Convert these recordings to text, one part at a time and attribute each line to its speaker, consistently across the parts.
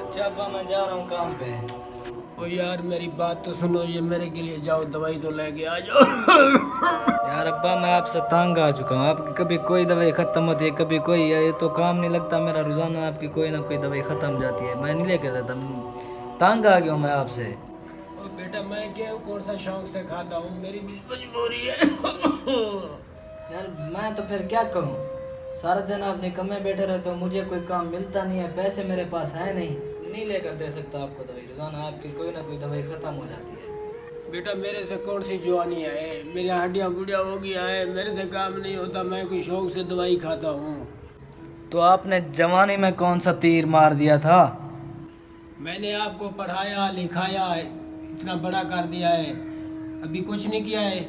Speaker 1: अच्छा अब्बा मैं जा रहा हूँ काम पे।
Speaker 2: ओ यार मेरी बात तो सुनो, ये मेरे के लिए जाओ दवाई तो लेके आ जाओ।
Speaker 1: यार अब्बा मैं आपसे तंग आ चुका हूँ, आपकी कभी कोई दवाई ख़त्म होती है कभी कोई, ये तो काम नहीं लगता मेरा, रोज़ाना आपकी कोई ना कोई दवाई ख़त्म हो जाती है, मैं नहीं लेके देता, तंग आ गया हूँ मैं आपसे।
Speaker 2: ओ बेटा मैं क्या कौन सा शौक से खाता हूँ, मेरी भी मजबूरी है।
Speaker 1: यार मैं तो फिर क्या करूँ, सारा दिन आप निकम्मे बैठे रहते हो, मुझे कोई काम मिलता नहीं है, पैसे मेरे पास है नहीं लेकर दे सकता आपको दवाई, रोज़ाना आपकी कोई ना कोई दवाई ख़त्म हो जाती है।
Speaker 2: बेटा मेरे से कौन सी जवानी है, मेरी हड्डियाँ बुढ़िया हो गया है, मेरे से काम नहीं होता, मैं कोई शौक से दवाई खाता हूँ।
Speaker 1: तो आपने जवानी में कौन सा तीर मार दिया था?
Speaker 2: मैंने आपको पढ़ाया लिखाया इतना बड़ा कर दिया है, अभी कुछ नहीं किया है।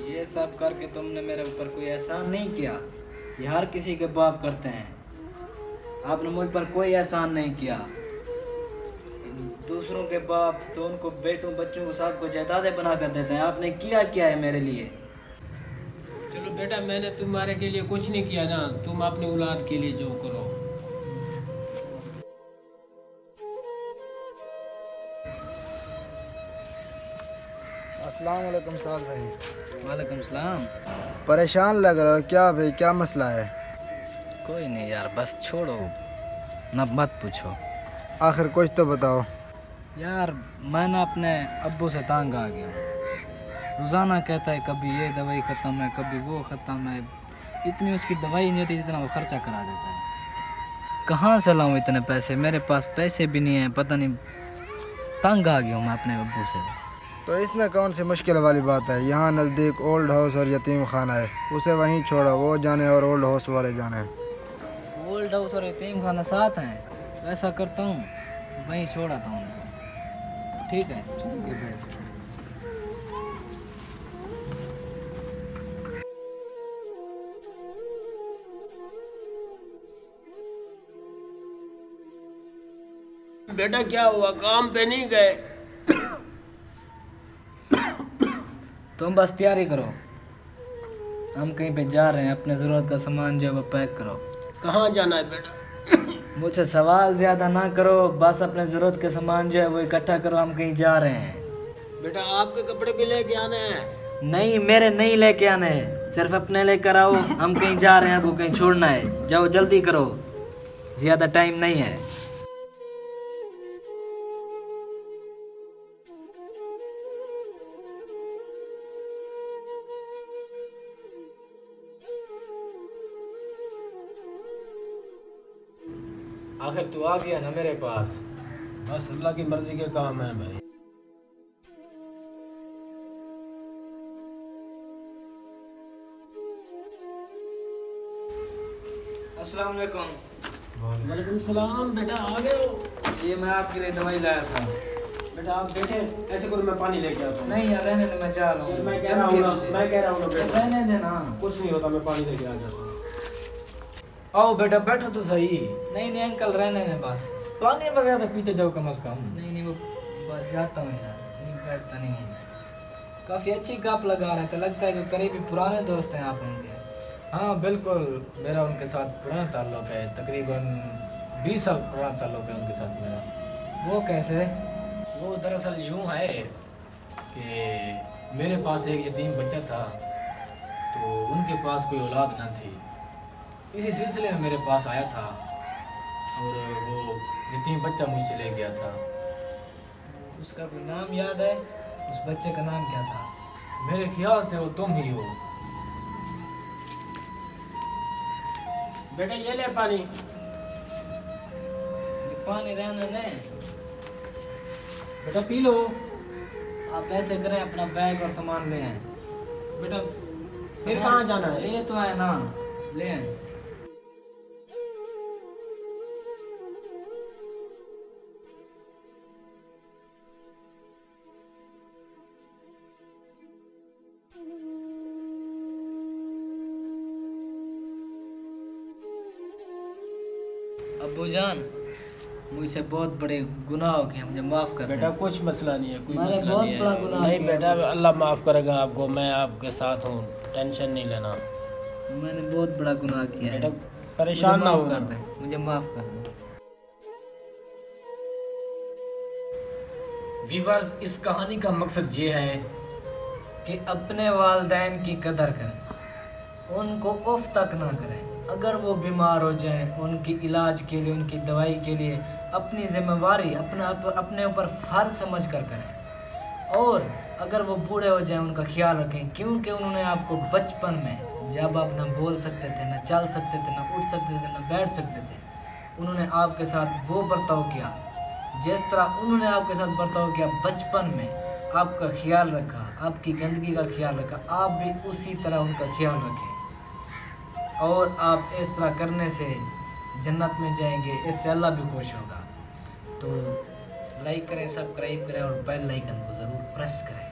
Speaker 1: ये सब करके तुमने मेरे ऊपर कोई एहसान नहीं किया, ये हर किसी के बाप करते हैं, आपने मुझ पर कोई एहसान नहीं किया। दूसरों के बाप तो उनको बेटों बच्चों को सबको जायदादें बना कर देते हैं, आपने किया क्या है मेरे लिए?
Speaker 2: चलो बेटा मैंने तुम्हारे के लिए कुछ नहीं किया ना, तुम अपनी औलाद के लिए जो करो।
Speaker 3: अस्सलाम वालेकुम साद भाई।
Speaker 1: वालेकुम सलाम।
Speaker 3: परेशान लग रहा हो क्या भाई, क्या मसला है?
Speaker 1: कोई नहीं यार, बस छोड़ो ना, मत पूछो।
Speaker 3: आखिर कुछ तो बताओ।
Speaker 1: यार मैं ना अपने अब्बू से तंग आ गया, रोज़ाना कहता है कभी ये दवाई ख़त्म है कभी वो ख़त्म है, इतनी उसकी दवाई नहीं होती जितना वो खर्चा करा देता है, कहाँ से लाऊं इतने पैसे, मेरे पास पैसे भी नहीं हैं, पता नहीं, तंग आ गया हूँ मैं अपने अब्बू से।
Speaker 3: तो इसमें कौन सी मुश्किल वाली बात है, यहाँ नज़दीक ओल्ड हाउस और यतीम खाना है, उसे वहीं छोड़ो, वो जाने और ओल्ड हाउस वाले जाने।
Speaker 1: ओल्ड हाउस और यतीम खाना साथ हैं, तो ऐसा करता हूँ वहीं छोड़ आता हूँ उनको, ठीक है?
Speaker 2: बेटा क्या हुआ, काम पे नहीं गए?
Speaker 1: तुम बस तैयारी करो, हम कहीं पे जा रहे हैं, अपने ज़रूरत का सामान जो है वो पैक करो।
Speaker 2: कहाँ जाना है बेटा?
Speaker 1: मुझसे सवाल ज़्यादा ना करो, बस अपने ज़रूरत के सामान जो है वो इकट्ठा करो, हम कहीं जा रहे हैं।
Speaker 2: बेटा आपके कपड़े भी लेके आने हैं?
Speaker 1: नहीं मेरे नहीं लेके आने हैं, सिर्फ अपने लेकर आओ, हम कहीं जा रहे हैं, आपको कहीं छोड़ना है, जाओ जल्दी करो, ज़्यादा टाइम नहीं है।
Speaker 2: आखिर तू आ गया ना मेरे पास, बस अल्लाह की मर्जी के काम है भाई।
Speaker 1: अस्सलाम वालेकुम।
Speaker 2: वालेकुम सलाम। बेटा आ गए हो?
Speaker 1: ये मैं आपके लिए दवाई लाया था।
Speaker 2: बेटा आप बैठे, ऐसे करो मैं पानी लेके आता हूँ।
Speaker 1: नहीं यार रहने दे, मैं जा रहा हूँ।
Speaker 2: मैं कह रहा हूँ ना बेटा,
Speaker 1: रहने देना,
Speaker 2: कुछ नहीं होता, मैं पानी लेके आ जाता हूँ।
Speaker 4: आओ बेटा बैठो तो सही।
Speaker 1: नहीं नहीं अंकल रहने दें बस।
Speaker 4: पानी वगैरह तो पीते जाओ कम से कम।
Speaker 1: नहीं वो बस जाता हूँ यार, नहीं बैठता नहीं है। काफ़ी अच्छी गप लगा रहे थे, लगता है कि करीबी पुराने दोस्त हैं आप उनके।
Speaker 4: हाँ बिल्कुल, मेरा उनके साथ पुराना ताल्लुक़ है, तकरीबन 20 साल पुराना ताल्लुक़ है उनके साथ मेरा।
Speaker 1: वो कैसे?
Speaker 4: वो दरअसल यूँ है कि मेरे पास एक यतीम बच्चा था, तो उनके पास कोई औलाद न थी, इसी सिलसिले में मेरे पास आया था और वो यतीम बच्चा मुझसे ले गया था।
Speaker 1: उसका कोई नाम याद है? उस बच्चे का नाम क्या था?
Speaker 4: मेरे ख्याल से वो तुम ही हो।
Speaker 2: बेटा ये ले पानी।
Speaker 1: ये पानी रहने दें,
Speaker 2: बेटा पी लो।
Speaker 1: आप ऐसे करें अपना बैग और सामान ले आए।
Speaker 2: बेटा फिर कहाँ जाना है?
Speaker 1: ये तो है ना, ले आए। अब्बू जान, मुझ से बहुत बड़े गुनाह हो गए, मुझे माफ़ कर
Speaker 2: बेटा
Speaker 1: दें।
Speaker 2: कुछ मसला नहीं है, कोई
Speaker 1: मैंने
Speaker 2: मसला
Speaker 1: बहुत
Speaker 2: नहीं
Speaker 1: बड़ा
Speaker 2: है।
Speaker 1: गुनाह
Speaker 2: नहीं
Speaker 1: किया।
Speaker 2: बेटा, अल्लाह माफ़ करेगा आपको, मैं आपके साथ हूँ, टेंशन नहीं लेना।
Speaker 1: मैंने बहुत बड़ा गुनाह किया है,
Speaker 2: बेटा
Speaker 1: मुझे
Speaker 2: परेशान ना
Speaker 1: माफ़
Speaker 2: हो।
Speaker 1: कर दें, मुझे माफ़ कर दें।
Speaker 4: व्यूअर्स, इस कहानी का मकसद ये है
Speaker 1: कि अपने वालिदैन की कदर करें, उनको उफ तक ना करें। अगर वो बीमार हो जाएं, उनकी इलाज के लिए, उनकी दवाई के लिए अपनी ज़िम्मेवारी अपने ऊपर फ़र्ज समझ कर करें। और अगर वो बूढ़े हो जाएं, उनका ख्याल रखें, क्योंकि उन्होंने आपको बचपन में, जब आप ना बोल सकते थे, ना चल सकते थे, ना उठ सकते थे, ना बैठ सकते थे, उन्होंने आपके साथ वो बर्ताव किया जिस तरह उन्होंने आपके साथ बर्ताव किया बचपन में, आपका ख्याल रखा, आपकी गंदगी का ख्याल रखा, आप भी उसी तरह उनका ख्याल रखें। और आप इस तरह करने से जन्नत में जाएंगे, इससे अल्लाह भी खुश होगा। तो लाइक करें, सब्सक्राइब करें और बेल आइकन को ज़रूर प्रेस करें।